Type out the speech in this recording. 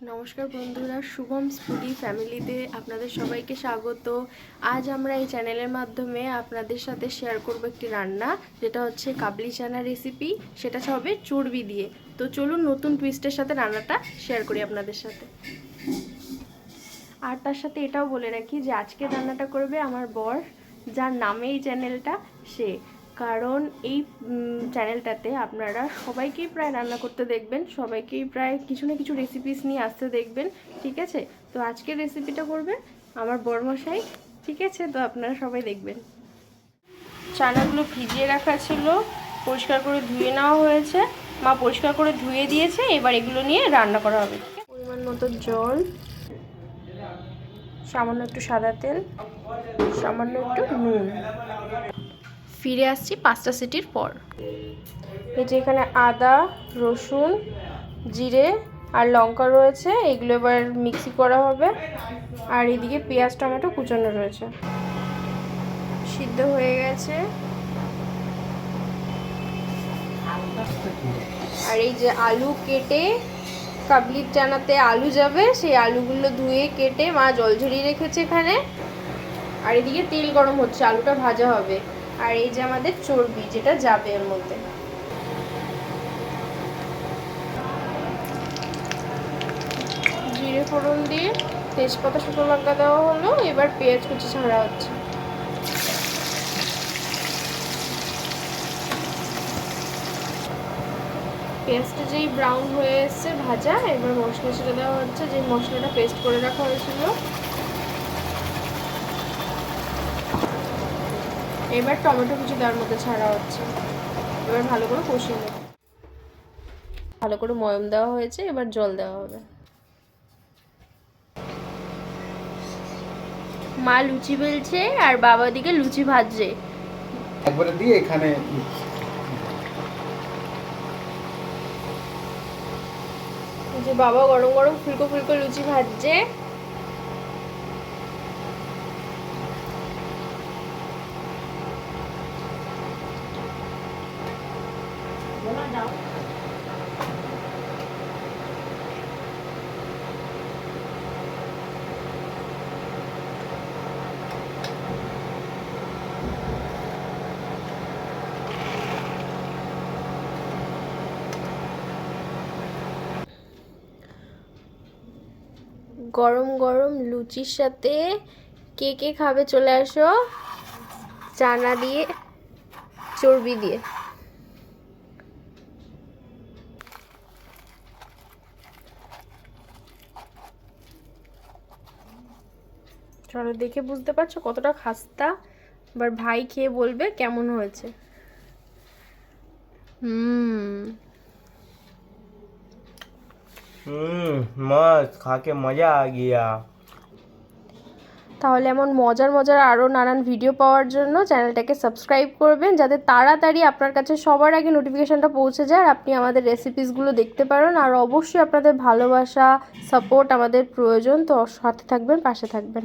নমস্কার বন্ধুরা, শুভমস ফুডি ফ্যামিলিতে আপনাদের সবাইকে স্বাগত। আজ আমরা এই চ্যানেলের মাধ্যমে আপনাদের সাথে শেয়ার করব একটি রান্না, যেটা হচ্ছে কাবলি চানা রেসিপি। সেটা হবে চর্বি দিয়ে। তো চলুন নতুন টুইস্টের সাথে রান্নাটা শেয়ার করি আপনাদের সাথে। আর তার সাথে এটাও বলে রাখি যে আজকে রান্নাটা করবে আমার বর, যার নামে এই চ্যানেলটা সে। কারণ এই চ্যানেলটাতে আপনারা সবাইকেই প্রায় রান্না করতে দেখবেন, সবাইকেই প্রায় কিছু না কিছু রেসিপিস নিয়ে আসতে দেখবেন, ঠিক আছে? তো আজকের রেসিপিটা করবে আমার বরমশাই, ঠিক আছে? তো আপনারা সবাই দেখবেন। চানাগুলো ভিজিয়ে রাখা ছিল, পরিষ্কার করে ধুয়ে নেওয়া হয়েছে, মা পরিষ্কার করে ধুয়ে দিয়েছে। এবার এগুলো নিয়ে রান্না করা হবে। পরিমাণ মতো জল, সামান্য একটু সাদা তেল, সামান্য একটু নুন। ফিরে আসছি 5টা সিটির পর। এই যে এখানে আদা, রসুন, জিরে আর লঙ্কা রয়েছে, এগুলো এবার মিক্সি করা হবে। আর এদিকে পেঁয়াজ টমেটো কুচানো রয়েছে। সিদ্ধ হয়ে গেছে। আর এই যে আলু কেটে, কাবলির চানাতে আলু যাবে, সেই আলুগুলো ধুয়ে কেটে মা জল ঝরিয়ে রেখেছে এখানে। আর এদিকে তেল গরম হচ্ছে, আলুটা ভাজা হবে। আর এই যে আমাদের চর্বি, যেটা যাবে এর মধ্যে। জিরে ফোড়ন দিয়ে তেজপাতা শুকনো লঙ্কা দেওয়া হলো। এবার পেঁয়াজ কুচি ছাড়া হচ্ছে। পেঁয়াজটা যেই ব্রাউন হয়ে এসছে ভাজা, এবার মশলা ছেড়ে দেওয়া হচ্ছে, যে মশলাটা পেস্ট করে রাখা হয়েছিল। এবার টমেটো কুচি দেওয়ার মধ্যে ছাড়া হচ্ছে। এবার ভালো করে কষিয়ে নেব। ভালো করে ময়ম দেওয়া হয়েছে, এবার জল দেওয়া হবে। মা লুচি বেলছে আর বাবা দিকে লুচি ভাজছে। একবারে দিয়ে এখানে যে বাবা গরম গরম ফুলকো ফুলকো লুচি ভাজছে। গরম গরম লুচির সাথে কে কে খাবে চলে আসো, চানা দিয়ে, চর্বি দিয়ে। চলো, দেখে বুঝতে পারছো কতটা খাস্তা। এবার ভাই খেয়ে বলবে কেমন হয়েছে। मस्त खा के मजा आ गया। তাহলে এমন মজার মজার আরও নানান ভিডিও পাওয়ার জন্য চ্যানেলটাকে সাবস্ক্রাইব করবেন, যাতে তাড়াতাড়ি আপনার কাছে সবার আগে নোটিফিকেশানটা পৌঁছে যায়, আর আপনি আমাদের রেসিপিসগুলো দেখতে পারেন। আর অবশ্যই আপনাদের ভালোবাসা, সাপোর্ট আমাদের প্রয়োজন। তো সাথে থাকবেন, পাশে থাকবেন।